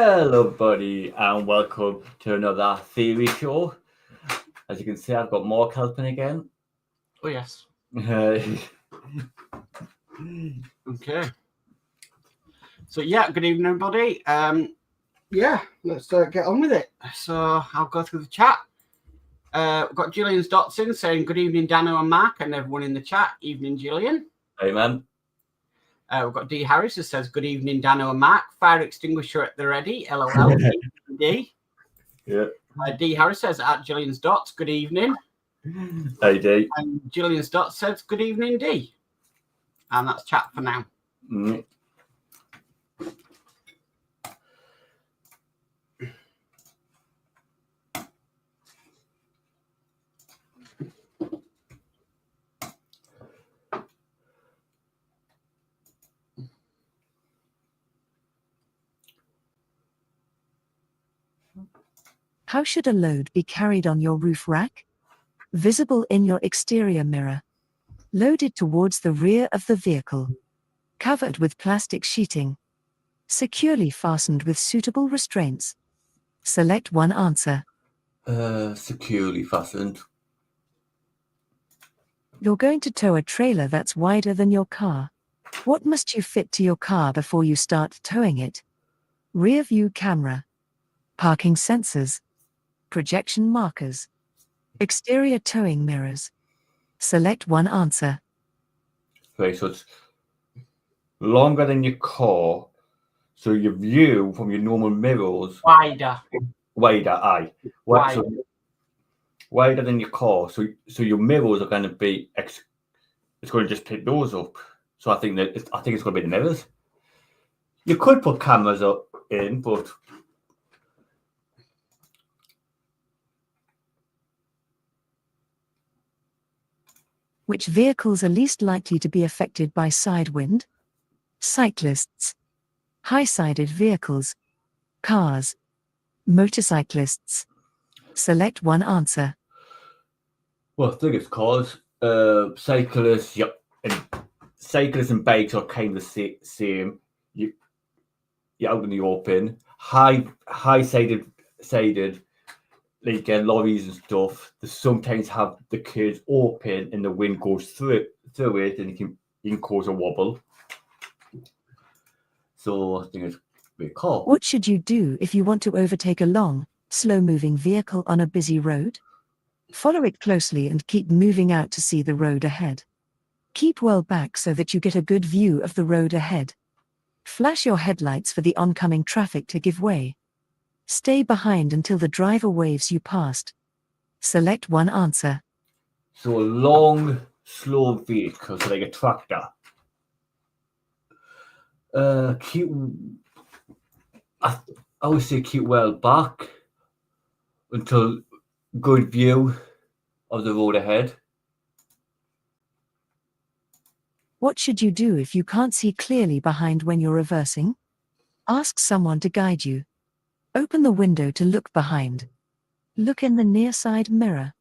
Hello, buddy, and welcome to another theory show. As you can see, I've got Mark helping again. Oh, yes. Uh, Okay. So, yeah, good evening, everybody. Let's get on with it. So, I'll go through the chat. We've got Gillian's Dotson saying, good evening, Danno and Mark, and everyone in the chat. Evening, Gillian. Hey, man. We've got D. Harris who says, good evening, Danno and Mark. Fire extinguisher at the ready. LOL. D. Yeah. D. Harris says, at Gillian's Dots, good evening. Hey, D. And Gillian's Dots says, good evening, D. And that's chat for now. Mm. How should a load be carried on your roof rack? Visible in your exterior mirror. Loaded towards the rear of the vehicle. Covered with plastic sheeting. Securely fastened with suitable restraints. Select one answer. Securely fastened. You're going to tow a trailer that's wider than your car. What must you fit to your car before you start towing it? Rear view camera. Parking sensors. Projection markers. Exterior towing mirrors. Select one answer. Okay, so it's longer than your car, so your view from your normal mirrors Wider. aye. Wider. So wider than your car, so your mirrors are going to be it's going to just pick those up. So I think it's going to be the mirrors. You could put cameras up in, but Which vehicles are least likely to be affected by side wind? Cyclists. High-sided vehicles. Cars. Motorcyclists. Select one answer. well, I think it's cars. Cyclists, yep, and cyclists and bikes are kind of the same. You're out in the open. High-sided, like lorries and stuff. They sometimes have the kids open and the wind goes through it, and you can cause a wobble. So I think it's very cool. What should you do if you want to overtake a long, slow-moving vehicle on a busy road? Follow it closely and keep moving out to see the road ahead. Keep well back so that you get a good view of the road ahead. Flash your headlights for the oncoming traffic to give way. Stay behind until the driver waves you past. Select one answer. So a long, slow vehicle, so like a tractor. I would say keep well back until good view of the road ahead. What should you do if you can't see clearly behind when you're reversing? Ask someone to guide you. Open the window to look behind. Look in the near side mirror.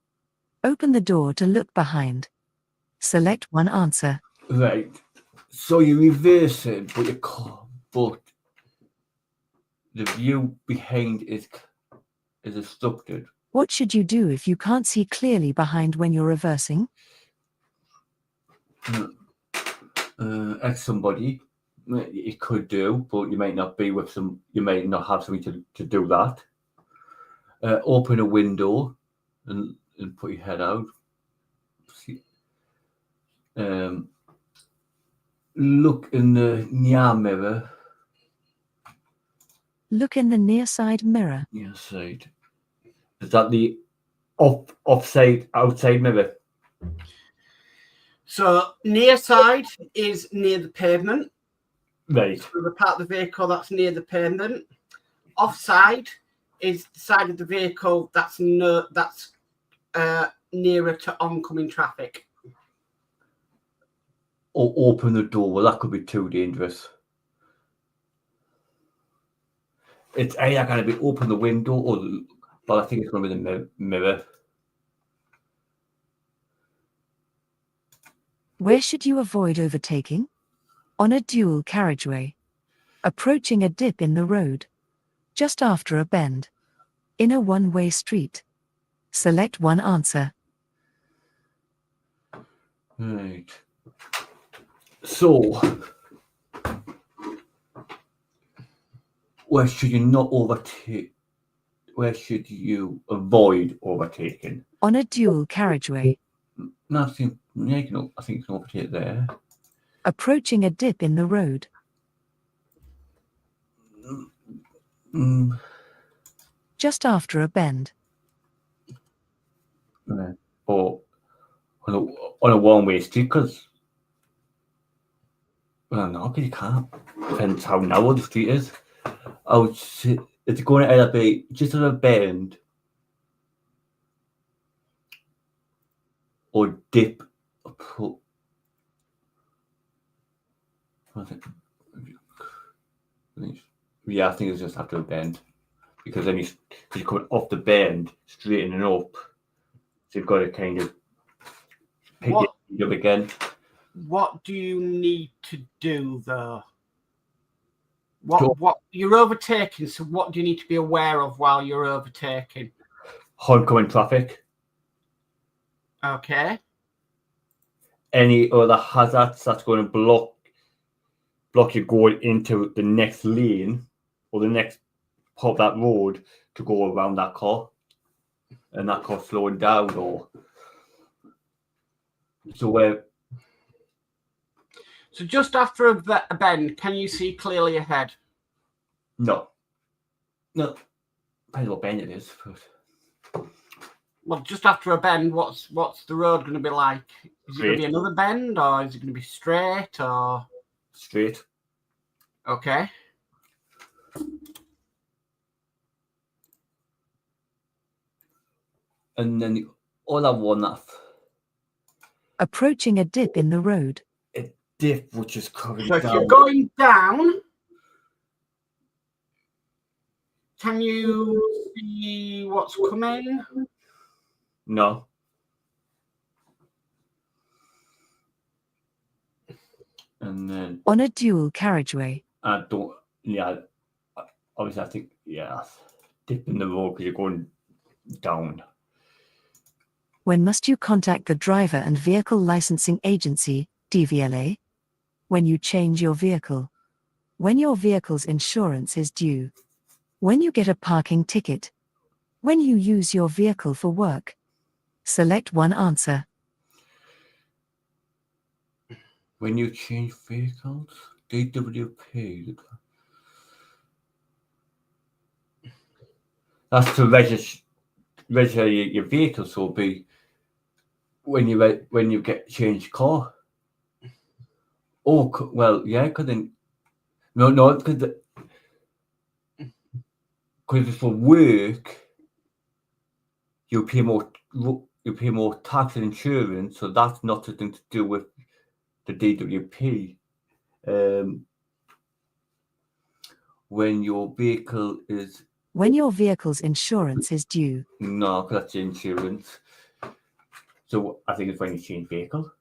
Open the door to look behind. Select one answer. Right. So you're reversing, but the view behind is obstructed. What should you do if you can't see clearly behind when you're reversing? Ask somebody. It could do, but you might not be with some. You might not have something to do that. Open a window and put your head out. Look in the near mirror. Look in the near side mirror. Near side. Is that the outside mirror? So near side is near the pavement. Right. So the part of the vehicle that's near the pavement. Offside is the side of the vehicle that's nearer to oncoming traffic. Or open the door. Well, that could be too dangerous. It's either going to be open the window but I think it's going to be the mirror. Where should you avoid overtaking? On a dual carriageway. Approaching a dip in the road. Just after a bend. In a one-way street. Select one answer. Right. So, where should you not overtake? Where should you avoid overtaking? On a dual carriageway. No, I think you can overtake there. Approaching a dip in the road. Mm, Just after a bend. yeah. Or on a one-way street, because well, no, because you can't. Depends how narrow the street is. I would say it's going to either be just at a bend or dip. Yeah, I think it's just after a bend, because then you're coming off the bend, straightening up. So you've got to kind of pick it up again. What do you need to do though? What you're overtaking? So what do you need to be aware of while you're overtaking? Oncoming traffic. Okay. Any other hazards that's going to block you going into the next lane or the next part of that road to go around that car, and that car slowing down, or so just after a bend, can you see clearly ahead? No. Depends what bend it is. But... Well, just after a bend, what's the road going to be like? Is it going to be another bend, or is it going to be straight, or straight? Okay. And then the other one Approaching a dip in the road. A dip which is coming down. So if you're going down, can you see what's coming? No. And then on a dual carriageway. I don't. Yeah. Obviously, I think dip in the road because you're going down. When must you contact the Driver and Vehicle Licensing Agency, DVLA? When you change your vehicle. When your vehicle's insurance is due. When you get a parking ticket. When you use your vehicle for work. Select one answer. When you change vehicles, DWP. That's to register your vehicle, so it'll be when you get changed car. Oh well, yeah, because then no, because it's for work. You pay more tax and insurance, so that's nothing to do with the DWP. When your vehicle's insurance is due. No, because that's insurance. So I think it's when you change vehicle.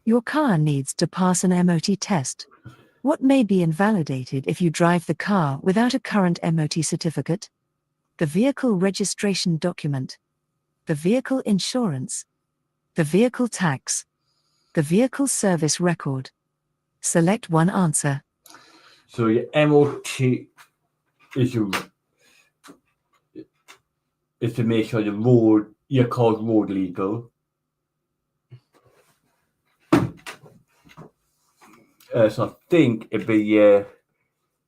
Your car needs to pass an MOT test. What may be invalidated if you drive the car without a current MOT certificate? The vehicle registration document. The vehicle insurance. The vehicle tax. The vehicle service record. Select one answer. So your MOT is to make sure your car's road legal. So I think it'd be your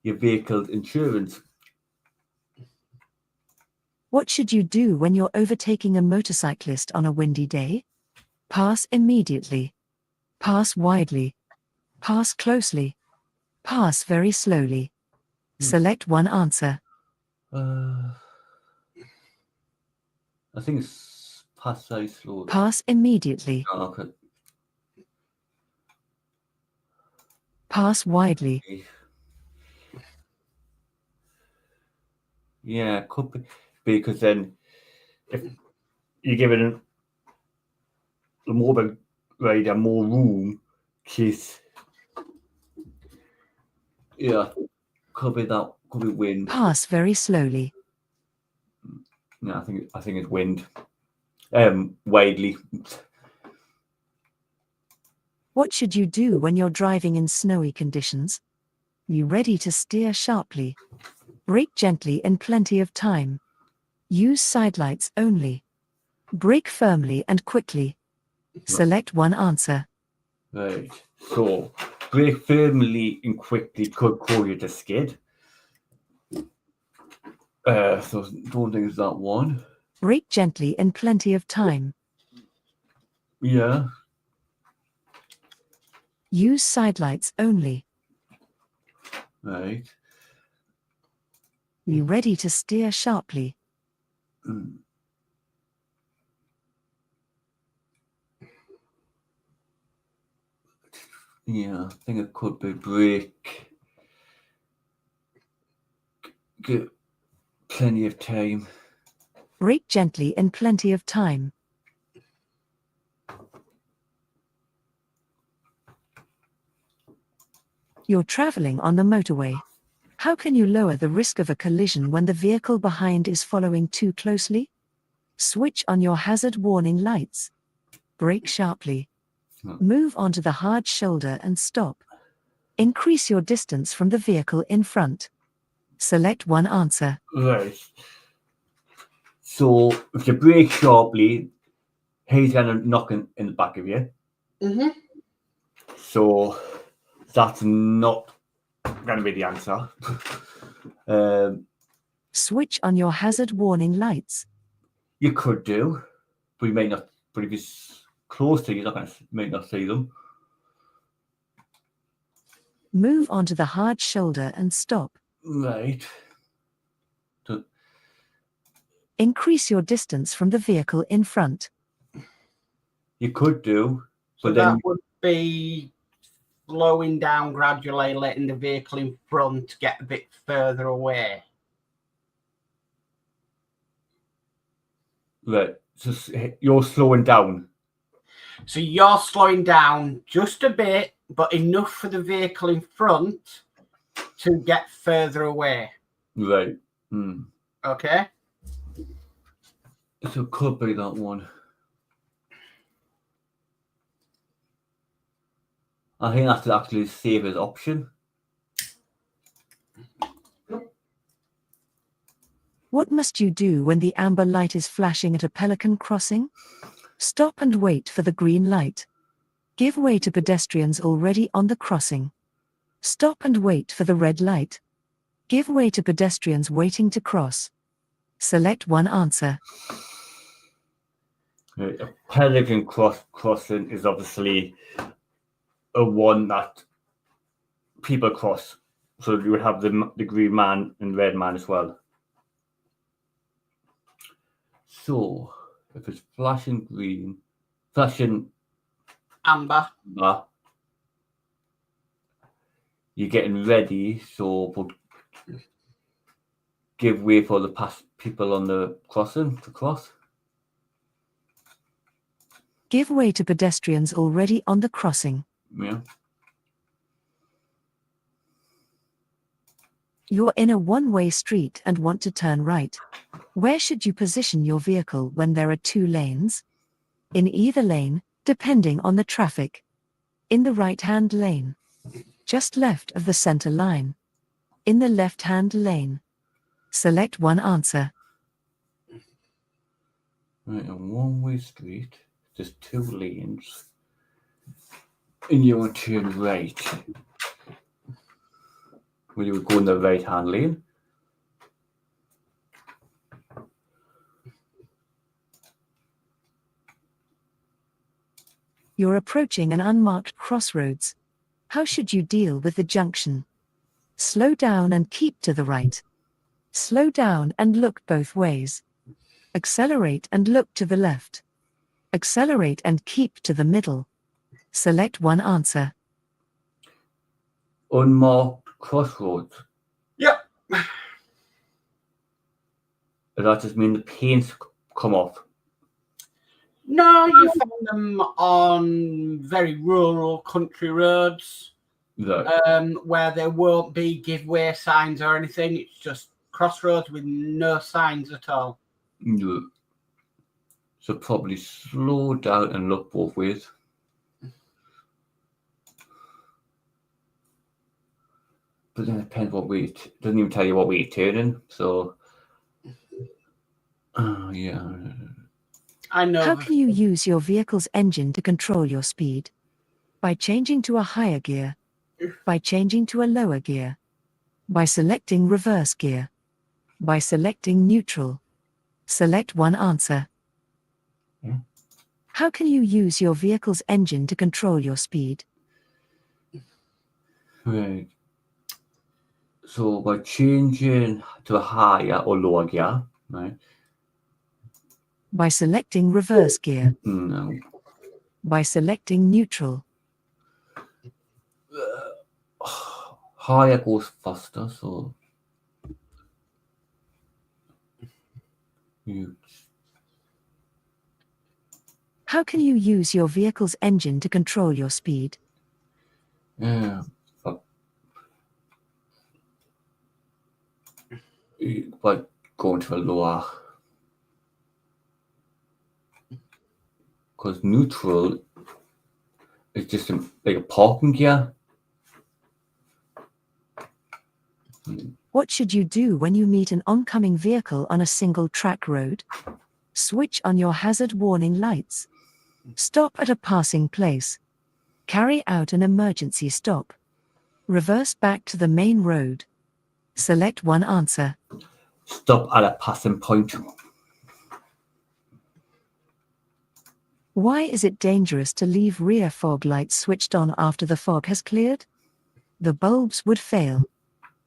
vehicle's insurance. What should you do when you're overtaking a motorcyclist on a windy day? Pass immediately. Pass widely. Pass closely. Pass very slowly. Select one answer. I think it's pass very slowly. Pass immediately. Oh, okay. Pass widely. Yeah, it could be, because then if you're giving the mobile rider more room, yeah, Could be that. Could be wind. Pass very slowly. No, I think it's wind. Widely. What should you do when you're driving in snowy conditions? You ready to steer sharply. Brake gently and plenty of time. Use sidelights only. Brake firmly and quickly. Select one answer. Right. So, brake firmly and quickly could cause you to skid. So don't think it's that one. Brake gently and plenty of time. Yeah. Use sidelights only. Right. You ready to steer sharply. Mm. Yeah, I think it could be brake. Get plenty of time. Brake gently and plenty of time. You're traveling on the motorway. How can you lower the risk of a collision when the vehicle behind is following too closely? Switch on your hazard warning lights. Brake sharply. Move onto the hard shoulder and stop. Increase your distance from the vehicle in front. Select one answer. Right. So if you brake sharply, he's gonna knock in the back of you. Mm-hmm. So that's not gonna be the answer. Switch on your hazard warning lights. You could do, but you may not. But if it's close to you, you're might not see them. Move onto the hard shoulder and stop. Right. Increase your distance from the vehicle in front. You could do, So but that then would be slowing down gradually, letting the vehicle in front get a bit further away. right. So you're slowing down. So you're slowing down just a bit, but enough for the vehicle in front to get further away. Right. Hmm. Okay? So it could be that one. I think that's actually the safest option. What must you do when the amber light is flashing at a pelican crossing? Stop and wait for the green light. Give way to pedestrians already on the crossing. Stop and wait for the red light. Give way to pedestrians waiting to cross. Select one answer. Right. A pelican crossing is obviously a one that people cross. So you would have the green man and red man as well. So if it's flashing green, flashing Amber. you're getting ready, so but give way for the past people on the crossing to cross. Give way to pedestrians already on the crossing. Yeah. You're in a one-way street and want to turn right. Where should you position your vehicle when there are two lanes? In either lane, depending on the traffic. In the right-hand lane. Just left of the center line. In the left-hand lane. Select one answer. Right, a one-way street. There's two lanes. And you want to turn right. Well, you would go in the right-hand lane. You're approaching an unmarked crossroads. How should you deal with the junction? Slow down and keep to the right. Slow down and look both ways. Accelerate and look to the left. Accelerate and keep to the middle. Select one answer. Unmarked crossroads. Yep. Does that just mean the paints come off? No, you find them on very rural country roads. Right. where there won't be giveaway signs or anything. It's just crossroads with no signs at all. Yeah. So probably slow down and look both ways. But then it depends what way. It doesn't even tell you what way you're turning. So, yeah. I know. How can you use your vehicle's engine to control your speed? By changing to a higher gear. By changing to a lower gear. By selecting reverse gear. By selecting neutral. Select one answer. Yeah. How can you use your vehicle's engine to control your speed? Right. So by changing to a higher or lower gear, right? By selecting reverse gear. No. By selecting neutral. Higher goes faster, so you. How can you use your vehicle's engine to control your speed? Yeah. By going to a lower. Because neutral is just like a parking gear. What should you do when you meet an oncoming vehicle on a single track road? Switch on your hazard warning lights. Stop at a passing place. Carry out an emergency stop. Reverse back to the main road. Select one answer. Stop at a passing point. Why is it dangerous to leave rear fog lights switched on after the fog has cleared? The bulbs would fail.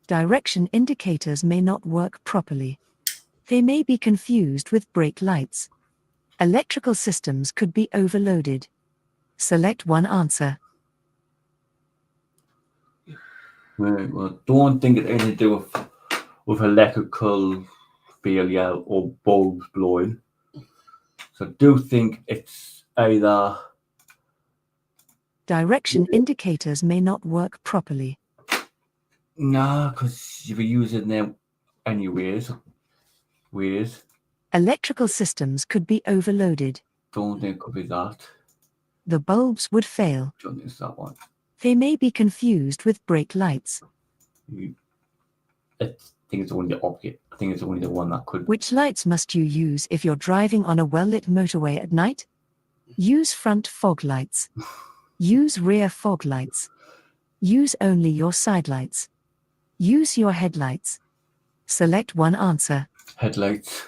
Direction indicators may not work properly. They may be confused with brake lights. Electrical systems could be overloaded. Select one answer. Right, well, don't think it's anything to do with electrical failure or bulbs blowing. So do think it's either. Direction indicators may not work properly. Nah, because you were using them anyways. Electrical systems could be overloaded. Don't think it could be that. The bulbs would fail. Don't think it's that one. They may be confused with brake lights. I think it's only the opposite. I think it's only the one that could. Which lights must you use if you're driving on a well-lit motorway at night? Use front fog lights. Use rear fog lights. Use only your side lights. Use your headlights. Select one answer. Headlights.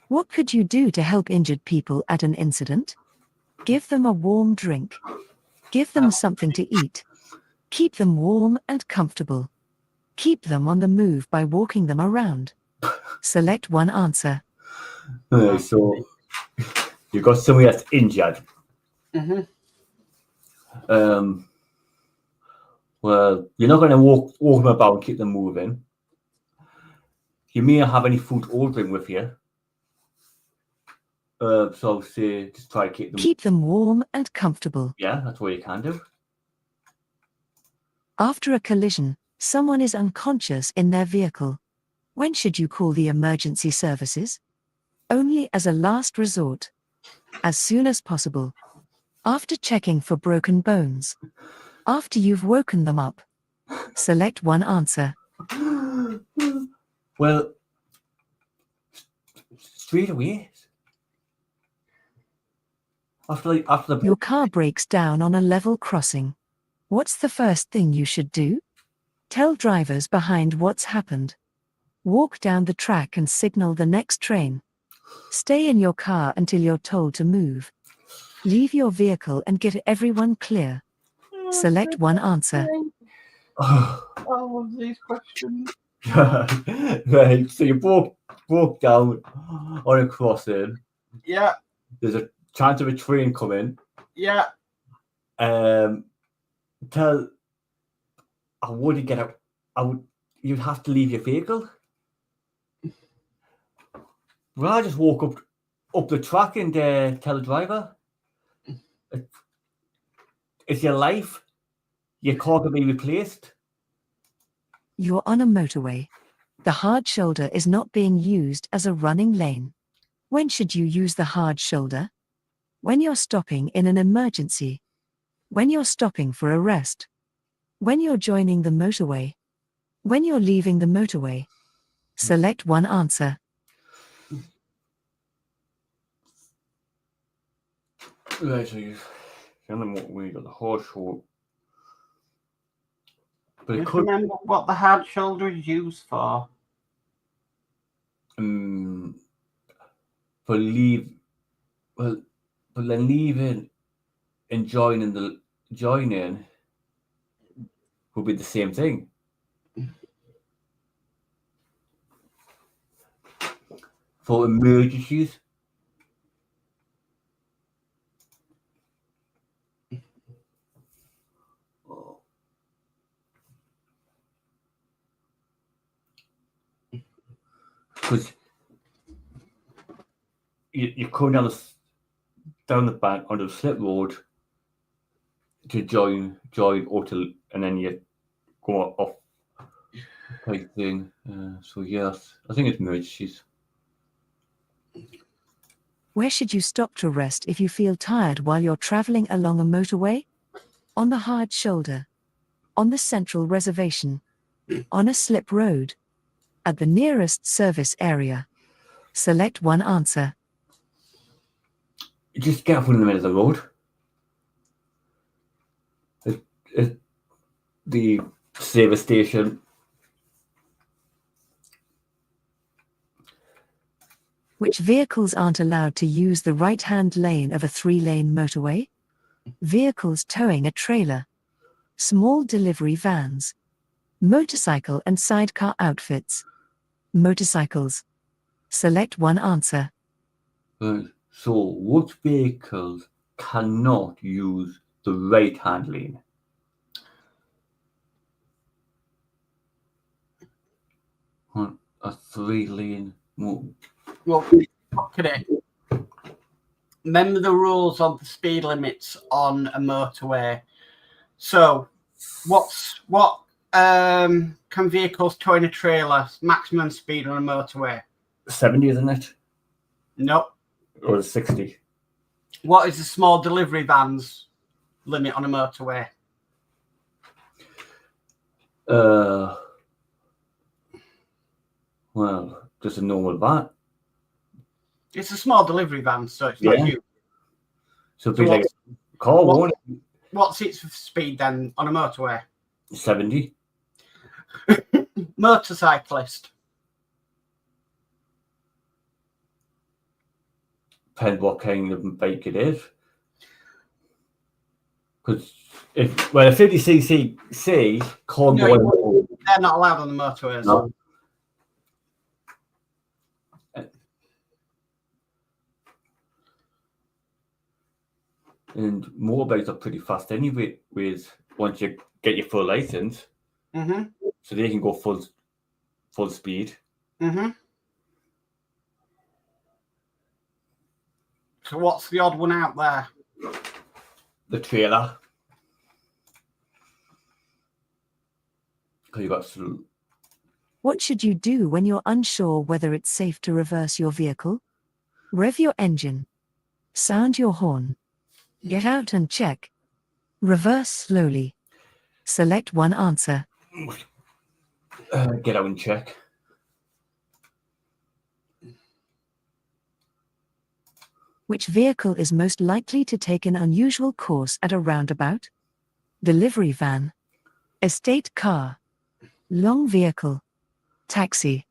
What could you do to help injured people at an incident? Give them a warm drink. Give them something to eat. Keep them warm and comfortable. Keep them on the move by walking them around. Select one answer. Right, so you've got somebody that's injured. Mm-hmm. Well, you're not going to walk them about and keep them moving. You may not have any food or drink with you. So say just try to keep them warm and comfortable. Yeah, that's what you can do. After a collision, someone is unconscious in their vehicle. When should you call the emergency services? Only as a last resort. As soon as possible. After checking for broken bones. After you've woken them up. Select one answer. Well, straight away. After your car breaks down on a level crossing. What's the first thing you should do? Tell drivers behind what's happened. Walk down the track and signal the next train. Stay in your car until you're told to move. Leave your vehicle and get everyone clear. Select one answer. All of these questions. Right, so you broke down on a crossing. Yeah. There's a chance of a train coming. Yeah. I wouldn't get out. You'd have to leave your vehicle. Well, I just walk up the track and tell the driver. It's your life. Your car can be replaced. You're on a motorway. The hard shoulder is not being used as a running lane. When should you use the hard shoulder? When you're stopping in an emergency. When you're stopping for a rest. When you're joining the motorway. When you're leaving the motorway. Select one answer. Right, so you we got the hard shoulder. But it Just could remember what the hard shoulder is used for. for but then leaving and joining would be the same thing. For emergencies. Because you come down the bank onto the slip road to join or to, and then you go off type thing. So yes, I think it's emergencies. Where should you stop to rest if you feel tired while you're traveling along a motorway? On the hard shoulder. On the central reservation. On a slip road. At the nearest service area. Select one answer. Just get up in the middle of the road. The service station. Which vehicles aren't allowed to use the right-hand lane of a 3-lane motorway? Vehicles towing a trailer. Small delivery vans. Motorcycle and sidecar outfits. Motorcycles. Select one answer. So what vehicles cannot use the right-hand lane? A 3-lane. Well, look at it. Remember the rules of the speed limits on a motorway. So, what can vehicles towing a trailer maximum speed on a motorway? 70, isn't it? Nope. Or 60? What is the small delivery vans limit on a motorway? Well, just a normal van. It's a small delivery van, so it's not huge. So it'd be like a car, won't it? What's its speed then on a motorway? 70. Motorcyclist. Depends what kind of bike it is. Because a 50cc can't go. They're not allowed on the motorways. No. And motorbikes are pretty fast anyway. With once you get your full license, so they can go full speed. So what's the odd one out there? The trailer. You got some. What should you do when you're unsure whether it's safe to reverse your vehicle? Rev your engine. Sound your horn. Get out and check. Reverse slowly. Select one answer. Get out and check. Which vehicle is most likely to take an unusual course at a roundabout? Delivery van. Estate car. Long vehicle. Taxi.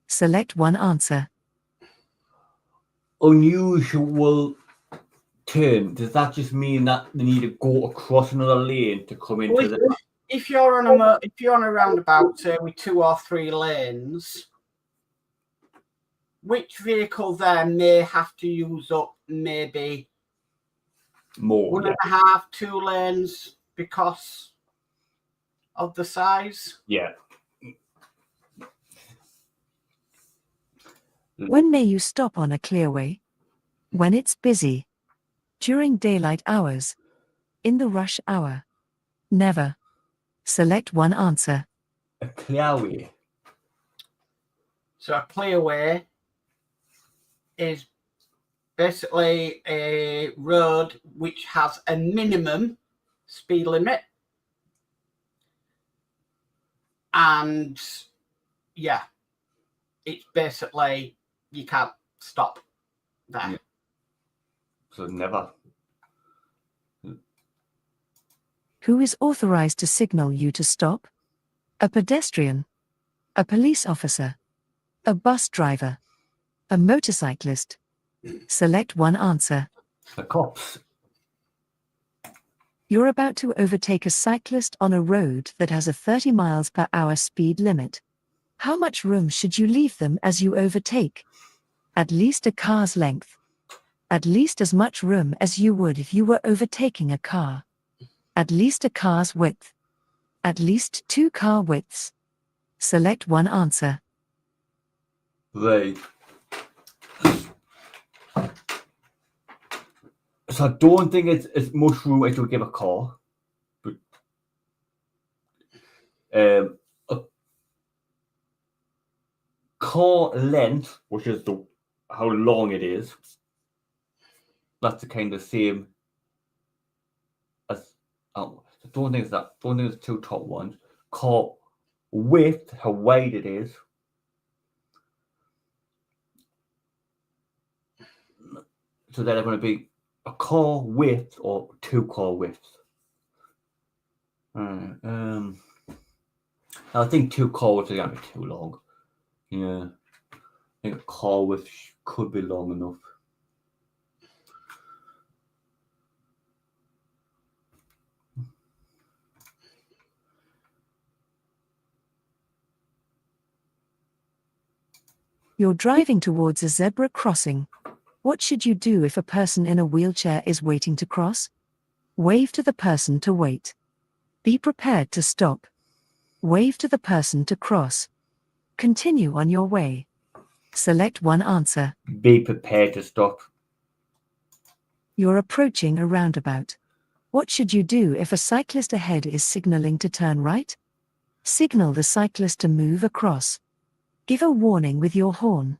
Select one answer. Unusual turn. Does that just mean that they need to go across another lane to come into the? If you're on a roundabout, say with 2 or 3 lanes, which vehicle there may have to use up maybe More, 1.5, 2 lanes because of the size? Yeah. When may you stop on a clearway? When it's busy. During daylight hours. In the rush hour. Never. Select one answer. A clear way. So a clear way is basically a road which has a minimum speed limit. And yeah, it's basically you can't stop there. Yeah. So never. Who is authorized to signal you to stop? A pedestrian. A police officer. A bus driver. A motorcyclist. Select one answer. The cops. You're about to overtake a cyclist on a road that has a 30 miles per hour speed limit. How much room should you leave them as you overtake? At least a car's length. At least as much room as you would if you were overtaking a car. At least a car's width. At least 2 car widths. Select one answer. Right. So I don't think it's much room to give a car. But a car length, which is how long it is, that's the kind of same as I don't think it's that. Don't think it's 2 top ones. Car width, how wide it is. So they're going to be a car width or 2 car widths. I think 2 car widths are going to be too long. Yeah, I think a car width could be long enough. You're driving towards a zebra crossing. What should you do if a person in a wheelchair is waiting to cross? Wave to the person to wait. Be prepared to stop. Wave to the person to cross. Continue on your way. Select one answer. Be prepared to stop. You're approaching a roundabout. What should you do if a cyclist ahead is signaling to turn right? Signal the cyclist to move across. Give a warning with your horn.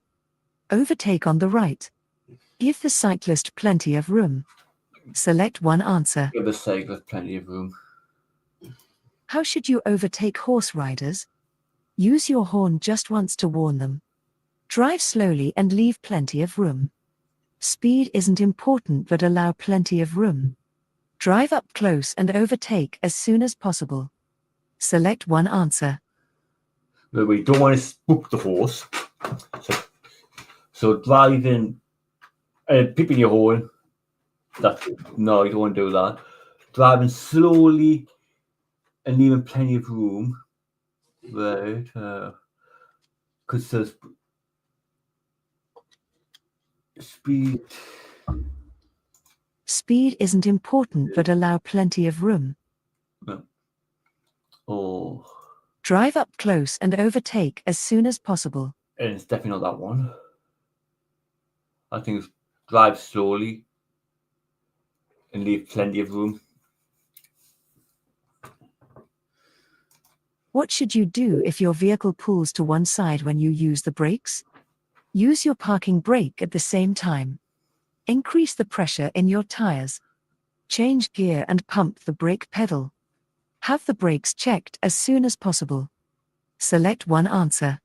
Overtake on the right. Give the cyclist plenty of room. Select one answer. Give the cyclist plenty of room. How should you overtake horse riders? Use your horn just once to warn them. Drive slowly and leave plenty of room. Speed isn't important, but allow plenty of room. Drive up close and overtake as soon as possible. Select one answer. But we don't want to spook the horse. So driving and peeping your horn. No, you don't want to do that. Driving slowly and leaving plenty of room. Right. Because there's speed. Speed isn't important, but allow plenty of room. No. Oh. Drive up close and overtake as soon as possible. And it's definitely not that one. I think it's drive slowly and leave plenty of room. What should you do if your vehicle pulls to one side when you use the brakes? Use your parking brake at the same time. Increase the pressure in your tires. Change gear and pump the brake pedal. Have the brakes checked as soon as possible. Select one answer.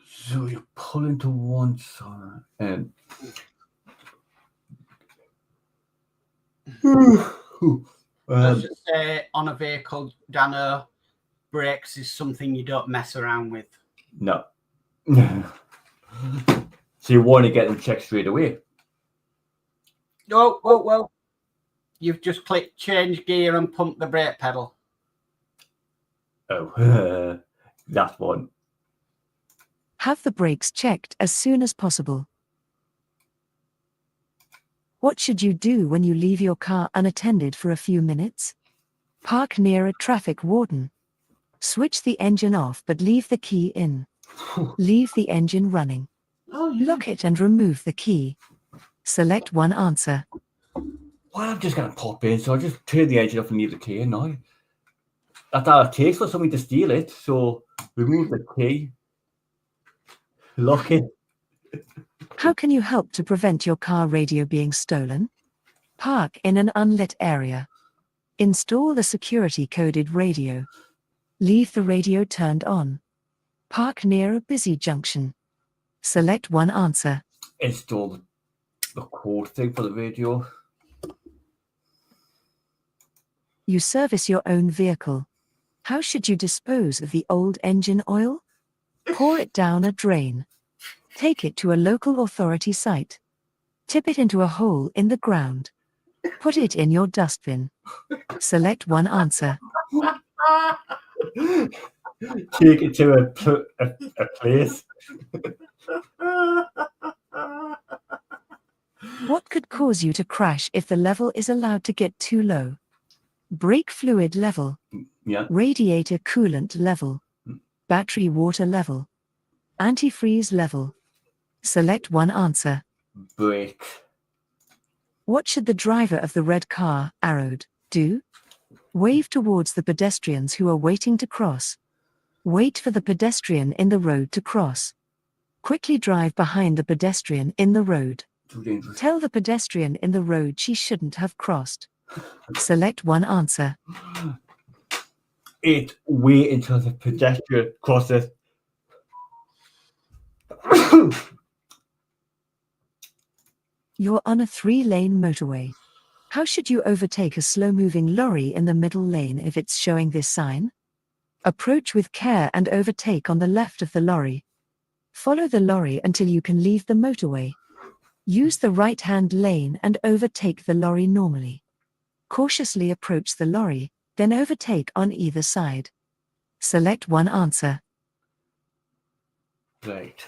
So you're pulling to one side and Let's just say on a vehicle, Danno, brakes is something you don't mess around with. no. So you want to get them checked straight away. Oh, well. You've just clicked change gear and pump the brake pedal. Oh, that one. Have the brakes checked as soon as possible. What should you do when you leave your car unattended for a few minutes? Park near a traffic warden. Switch the engine off but leave the key in. Leave the engine running. Oh, yeah. Lock it and remove the key. Select one answer. well, I'm just going to pop in. So I just turn the engine off and leave the key in now. That's all it takes for somebody to steal it. So remove the key, lock it. How can you help to prevent your car radio being stolen? Park in an unlit area. Install the security-coded radio. Leave the radio turned on. Park near a busy junction. Select one answer. Install the code thing for the radio. You service your own vehicle. How should you dispose of the old engine oil? Pour it down a drain. Take it to a local authority site. Tip it into a hole in the ground. Put it in your dustbin. Select one answer. Take it to a place. What could cause you to crash if the level is allowed to get too low? Brake fluid level. Yeah. Radiator coolant level. Battery water level. Antifreeze level. Select one answer. Brake. What should the driver of the red car, arrowed, do? Wave towards the pedestrians who are waiting to cross. Wait for the pedestrian in the road to cross. Quickly drive behind the pedestrian in the road. Too dangerous. Tell the pedestrian in the road she shouldn't have crossed. Select one answer. Wait until the pedestrian crosses. You're on a 3-lane motorway. How should you overtake a slow-moving lorry in the middle lane if it's showing this sign? Approach with care and overtake on the left of the lorry. Follow the lorry until you can leave the motorway. Use the right-hand lane and overtake the lorry normally. Cautiously approach the lorry, then overtake on either side. Select one answer. Right.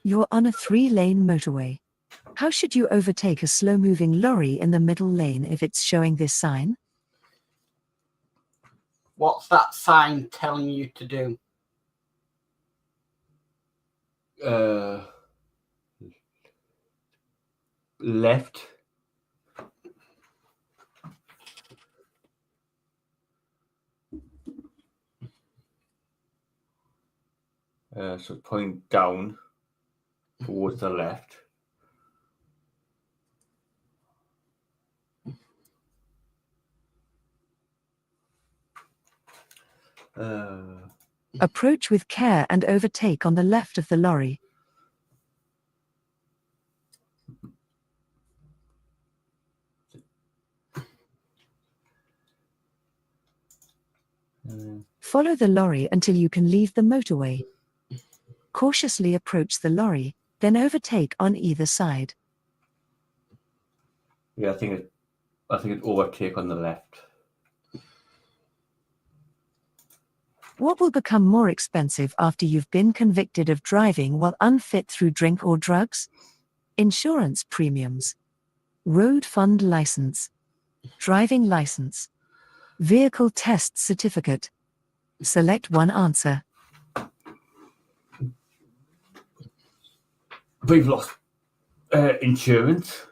You're on a 3-lane motorway. How should you overtake a slow-moving lorry in the middle lane if it's showing this sign? What's that sign telling you to do? Left. So point down towards the left. Approach with care and overtake on the left of the lorry. Follow the lorry until you can leave the motorway. Cautiously approach the lorry, then overtake on either side. Yeah, I think it overtake on the left. What will become more expensive after you've been convicted of driving while unfit through drink or drugs? Insurance premiums. Road fund license. Driving license. Vehicle test certificate. Select one answer. We've lost insurance.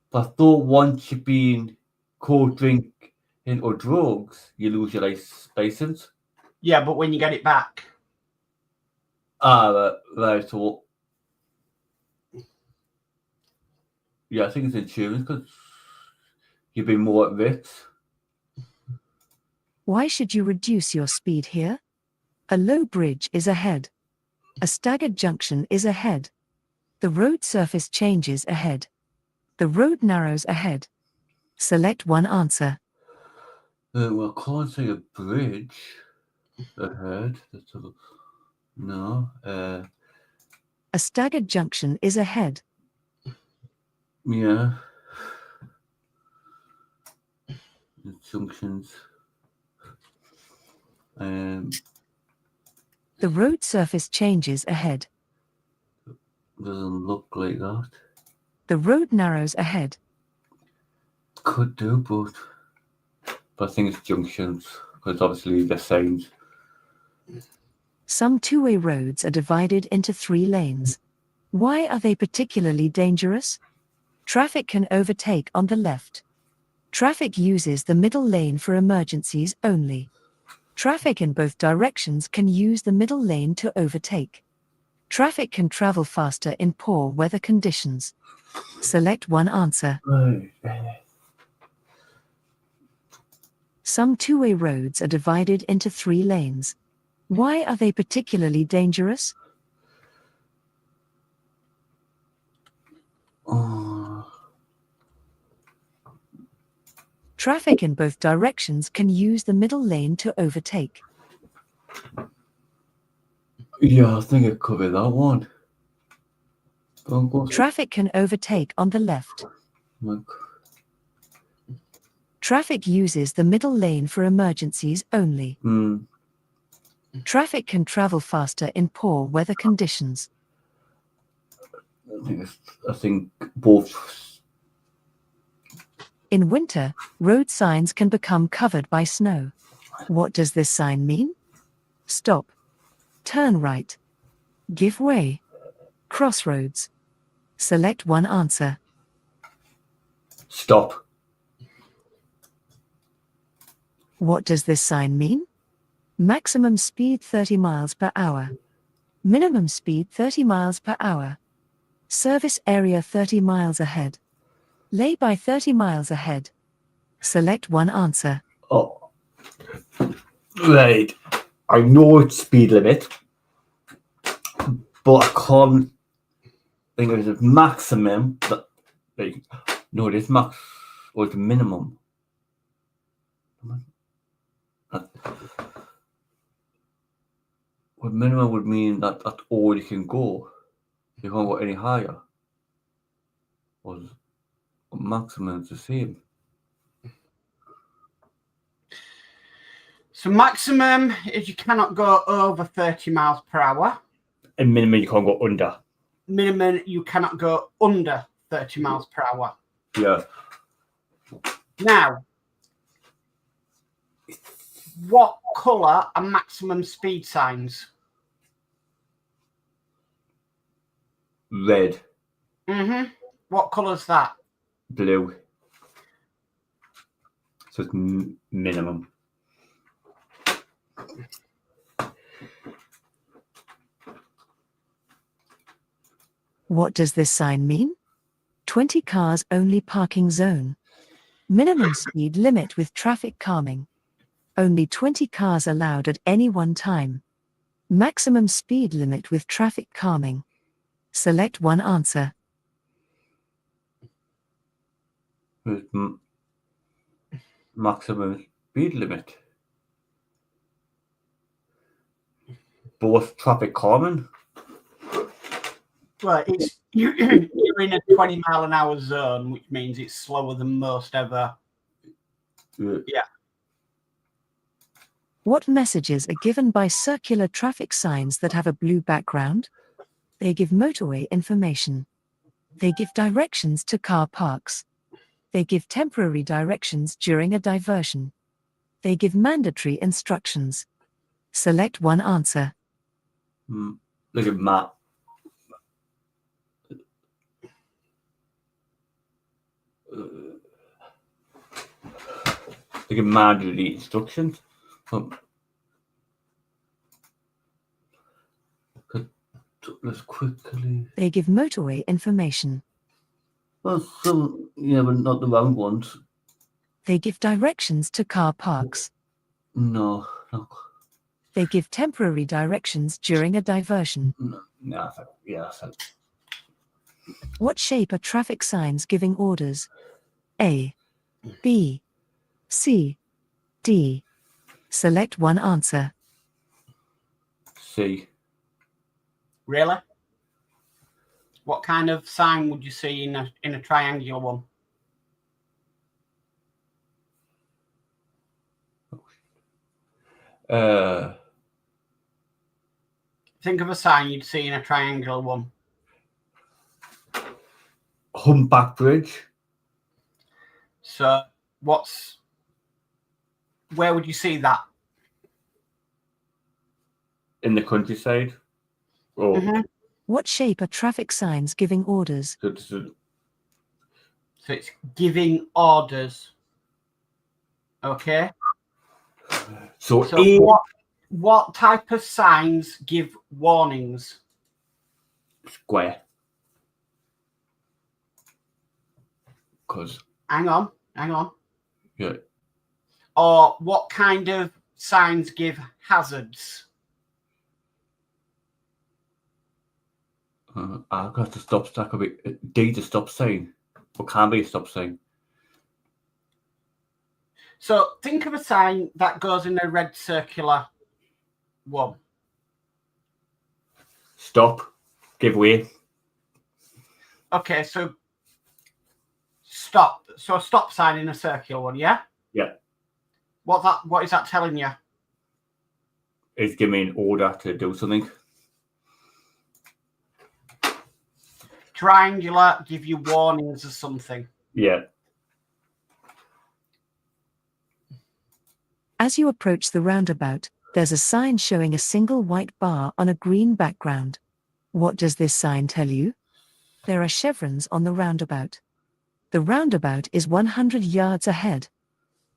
But I thought once you've been caught drinking or drugs, you lose your license. Yeah, but when you get it back. Right. So, yeah, I think it's insurance because you've been more at risk. Why should you reduce your speed here? A low bridge is ahead. A staggered junction is ahead. The road surface changes ahead. The road narrows ahead. Select one answer. Well, I can't see a bridge ahead. No. A staggered junction is ahead. Yeah. The junctions. The road surface changes ahead. Doesn't look like that. The road narrows ahead. Could do, but I think it's junctions because obviously they're signs. Some two-way roads are divided into 3 lanes. Why are they particularly dangerous? Traffic can overtake on the left. Traffic uses the middle lane for emergencies only. Traffic in both directions can use the middle lane to overtake. Traffic can travel faster in poor weather conditions. Select one answer. Right. Some two-way roads are divided into 3 lanes. Why are they particularly dangerous? Traffic in both directions can use the middle lane to overtake. Yeah, I think I covered that one. Don't go. Traffic can overtake on the left. Traffic uses the middle lane for emergencies only. Traffic can travel faster in poor weather conditions. I think both. In winter, road signs can become covered by snow. What does this sign mean? Stop. Turn right. Give way. Crossroads. Select one answer. Stop. What does this sign mean? Maximum speed 30 miles per hour. Minimum speed 30 miles per hour. Service area 30 miles ahead. Lay-by 30 miles ahead. Select one answer. Oh. Right. I know it's speed limit, but I can't think of it as maximum. But, like, no, it is max or it's minimum. What minimum would mean that that's all you can go. You can't go any higher. Or maximum is the same. So maximum is you cannot go over 30 miles per hour. And minimum you can't go under. Minimum you cannot go under 30 miles per hour. Yeah. Now, what colour are maximum speed signs? Red. What colour's that? Blue. So it's minimum. What does this sign mean? 20 cars only parking zone. Minimum speed limit with traffic calming. Only 20 cars allowed at any one time. Maximum speed limit with traffic calming. Select one answer. Maximum speed limit. Both traffic calming. Well, it's you're in a 20 mile an hour zone, which means it's slower than most ever. Yeah. What messages are given by circular traffic signs that have a blue background? They give motorway information. They give directions to car parks. They give temporary directions during a diversion. They give mandatory instructions. Select one answer. Look at Matt. Look at mandatory instructions. Let's quickly. They give motorway information. Well, some, yeah, but not the round ones. They give directions to car parks. No. They give temporary directions during a diversion. No, yeah. What shape are traffic signs giving orders? A, B, C, D. Select one answer. C. Really? What kind of sign would you see in a triangular one? Think of a sign you'd see in a triangular one. Humpback bridge. So where would you see that? in the countryside. Oh, What shape are traffic signs giving orders? So it's giving orders. Okay. So what type of signs give warnings? square. Because Hang on. yeah, Or what kind of signs give hazards? I've got to stop stack a bit. D to stop sign. Or can be a stop sign. So think of a sign that goes in a red circular one. Stop. Give way. Okay, so stop. So a stop sign in a circular one, yeah? Yeah. What is that telling you? It's giving me an order to do something. Triangular give you warnings or something. Yeah. As you approach the roundabout, there's a sign showing a single white bar on a green background. What does this sign tell you? There are chevrons on the roundabout. The roundabout is 100 yards ahead.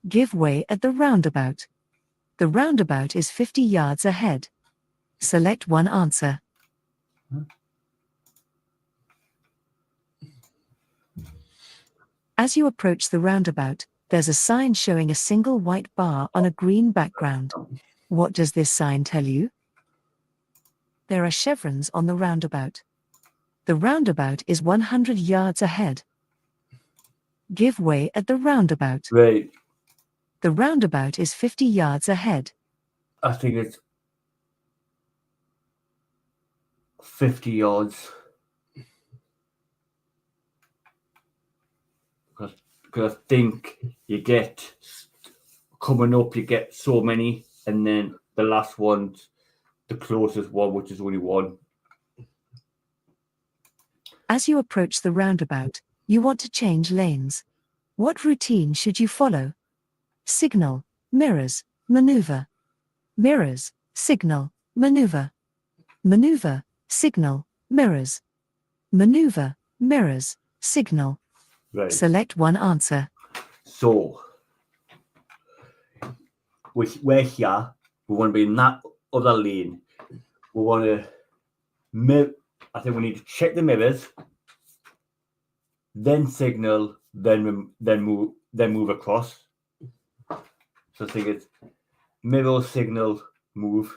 Give way at the roundabout. The roundabout is 50 yards ahead. Select one answer. As you approach the roundabout, there's a sign showing a single white bar on a green background. What does this sign tell you? There are chevrons on the roundabout. The roundabout is 100 yards ahead. Give way at the roundabout. Right. The roundabout is 50 yards ahead. I think it's 50 yards. Because I think you get coming up, you get so many, and then the last one's the closest one, which is only one. As you approach the roundabout, you want to change lanes. What routine should you follow? Signal, mirrors, maneuver. Mirrors, signal, maneuver. Maneuver, signal, mirrors. Maneuver, mirrors, signal. Right. Select one answer. So, we're here. We want to be in that other lane. We want to I think we need to check the mirrors, then signal, then move across. So I think it's mirror, signal, move.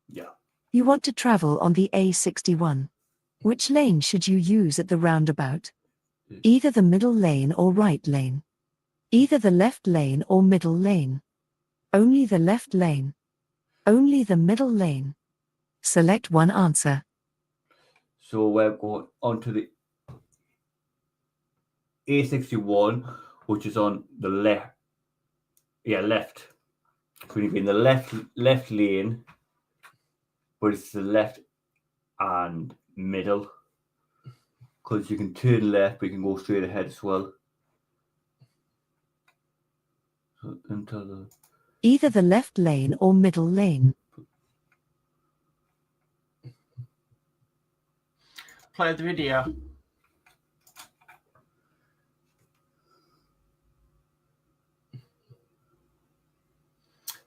Yeah. You want to travel on the A61. Which lane should you use at the roundabout? Either the middle lane or right lane. Either the left lane or middle lane. Only the left lane. Only the middle lane. Select one answer. So we're going on to the A61, which is on the left. Yeah, left. So we need to be in the left lane, but it's the left and middle. Because you can turn left, but you can go straight ahead as well. So into the Either the left lane or middle lane. Play the video.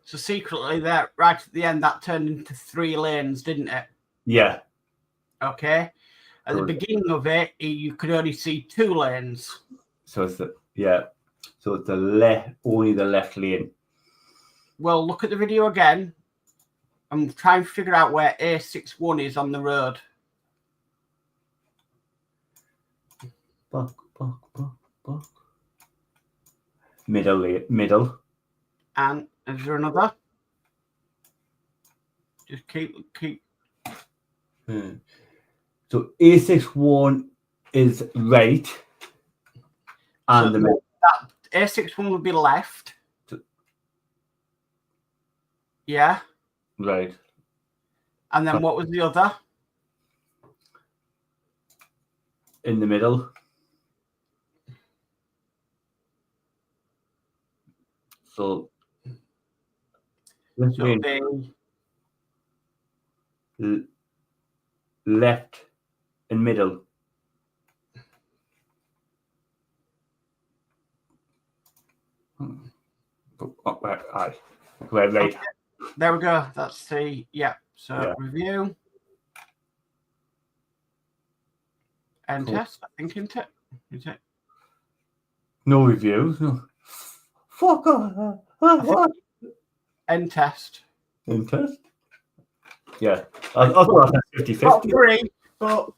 So secretly there, right at the end, that turned into 3 lanes, didn't it? yeah. Okay. At the beginning of it, you could only see 2 lanes. So it's So it's only the left lane. Well, look at the video again and try and figure out where A61 is on the road. Back. Middle. And is there another? Just keep. So A61 is right, and So the middle. that A61 would be left. Yeah. Right. And then what was the other? In the middle. So So it'll be left and middle. Right. Okay. There we go. That's the review and test. I think isn't it? No reviews. No. Fuck off. End test. End test. Yeah, I thought I had 50-50. Not three, but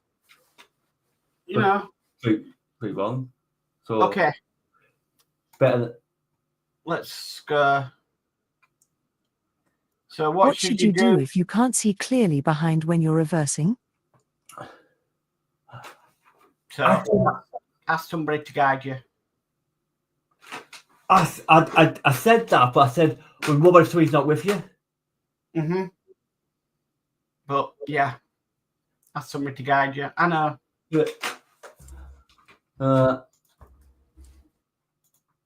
you know, pretty wrong. So okay. Better. Let's go. So what should you do if you can't see clearly behind when you're reversing? So ask somebody to guide you. I said that, but I said, well, what about if he's not with you? Mm-hmm. But yeah, ask somebody to guide you. I know.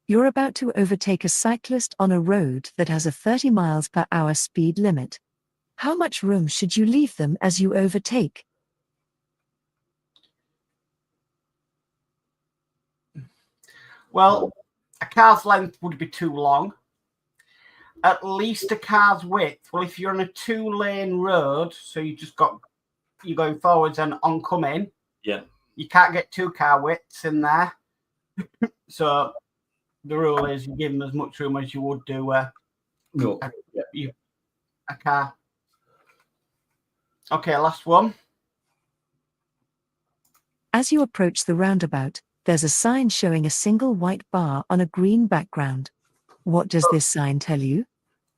You're about to overtake a cyclist on a road that has a 30 miles per hour speed limit. How much room should you leave them as you overtake? Well, a car's length would be too long. At least a car's width. Well, if you're on a 2-lane road, so you're going forwards and oncoming. Yeah. You can't get 2 car widths in there. So the rule is you give them as much room as you would do a car. Okay, last one. As you approach the roundabout, there's a sign showing a single white bar on a green background. What does this sign tell you?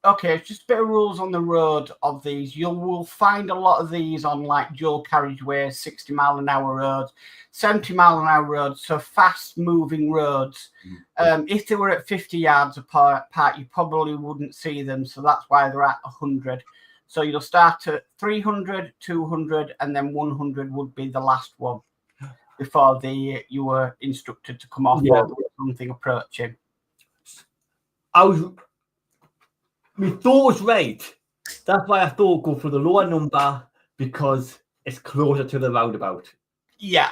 Okay, it's just a bit of rules on the road of these. You will find a lot of these on like dual carriageways, 60 mile an hour roads, 70 mile an hour roads, so fast moving roads. If they were at 50 yards apart, you probably wouldn't see them. So that's why they're at 100. So you'll start at 300, 200, and then 100 would be the last one before you were instructed to come off or there was something approaching. My thought was right. That's why I thought go for the lower number because it's closer to the roundabout. Yeah.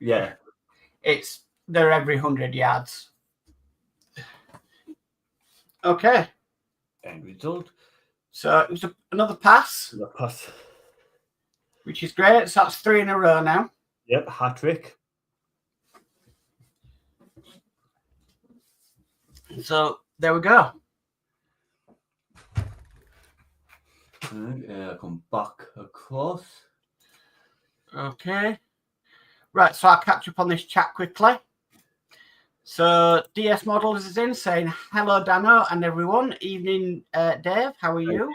Yeah. They're every 100 yards. Okay. End result. So it was another pass. Which is great. So that's 3 in a row now. Yep, hat trick. So there we go. Come back across. Okay. Right, so I'll catch up on this chat quickly. So DS Models is in saying, hello, Danno and everyone. Evening, Dave. How are you?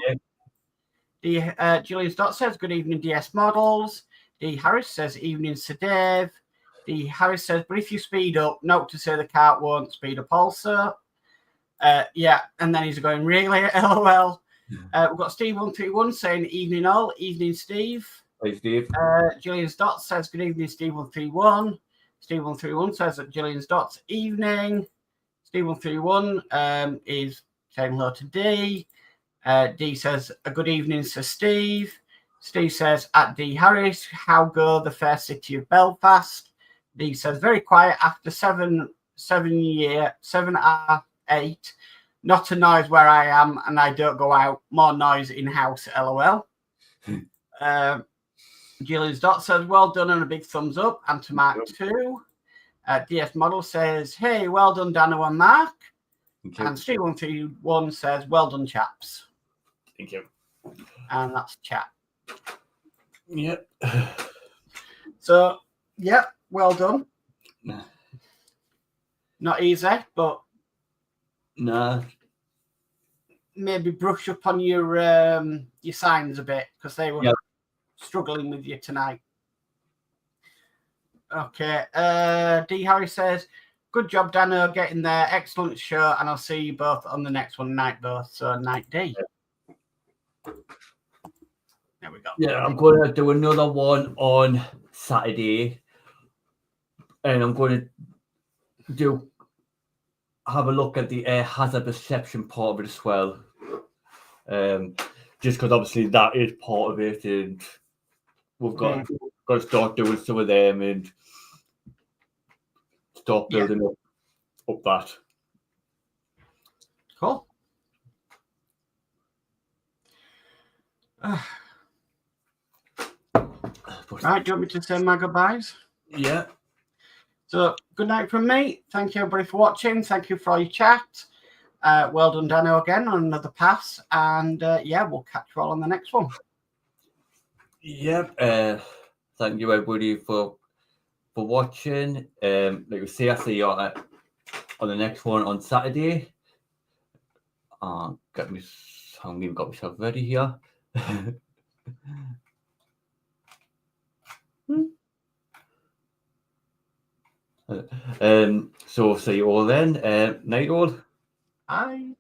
Julian Stott says, good evening, DS Models. D. Harris says, evening, Sir Dave. D. Harris says, but if you speed up, note to say the car won't speed up also. Yeah, and then he's going, really? LOL. We've got Steve131 saying, evening all. Evening, Steve. Hey, Steve. Julian Stott says, good evening, Steve131. Steve131 says that Julian's Dots evening. Steve131 is saying hello to D. D says a good evening, Sir Steve. Steve says at D Harris, how go the fair city of Belfast? D says very quiet after 7 hour 8. Not a noise where I am, and I don't go out. More noise in house. LOL. Julian's Dot says, well done and a big thumbs up. And to Mark too. DS Model says, hey, well done, Danno and Mark. And Steve131 says, well done, chaps. Thank you. And that's chat. Yep. So, yep, well done. Nah. Not easy, but nah. Maybe brush up on your signs a bit because they were struggling with you tonight. Okay. D. Harry says, good job, Danno, getting there. Excellent show. And I'll see you both on the next one, night both. So, night D. There we go. Yeah, I'm going to do another one on Saturday. And I'm going to do have a look at the hazard perception part of it as well. Just because obviously that is part of it, and we've got to start doing some of them and start building up that. Cool. Right, do you want me to say my goodbyes? Yeah. So, good night from me. Thank you, everybody, for watching. Thank you for all your chat. Well done, Danno, again on another pass. And yeah, we'll catch you all on the next one. Yep. Thank you, everybody, for watching. Like we say, I see you on the next one on Saturday. I'm even got myself ready here. So see you all then. Night all. Bye.